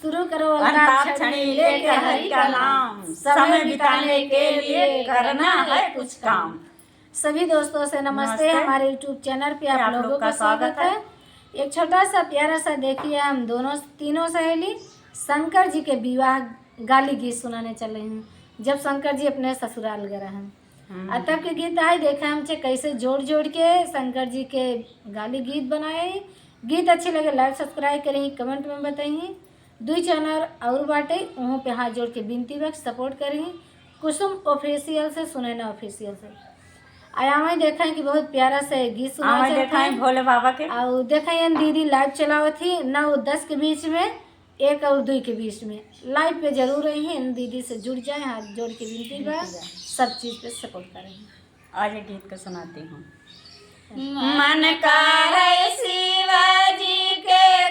शुरू करो अंताक्षरी लेके हरि का नाम, समय बिताने के लिए करना है कुछ काम। सभी दोस्तों से नमस्ते। हमारे YouTube चैनल पे आप लोगों का स्वागत है। एक छोटा सा प्यारा सा देखिए, हम तीनों सहेली शंकर जी के विवाह गाली गीत सुनाने चले हैं, जब शंकर जी अपने ससुराल गए हैं। तब के गीत आए, देखा हमसे कैसे जोड़ जोड़ के शंकर जी के गाली गीत बनाए। गीत अच्छे लगे लाइक सब्सक्राइब करें, कमेंट में बताइए। 2 चैनल और बाटे वहाँ पे हाथ जोड़ के विनती वक्त सपोर्ट करें। कुसुम ऑफिशियल से, सुनैना ऑफिशियल से आया हमें देखें कि बहुत प्यारा से गीत सुना भोले बाबा के। और देखें दीदी लाइव चलावत थी 9-10 के बीच में, 1 और 2 के बीच में लाइव पे जरूर रही। इन दीदी से जुड़ जाए, हाथ जोड़ के विनती बा, सब चीज़ पे सपोर्ट करें। आज गीत को सुनाती हूँ। मन करे शिवाजी के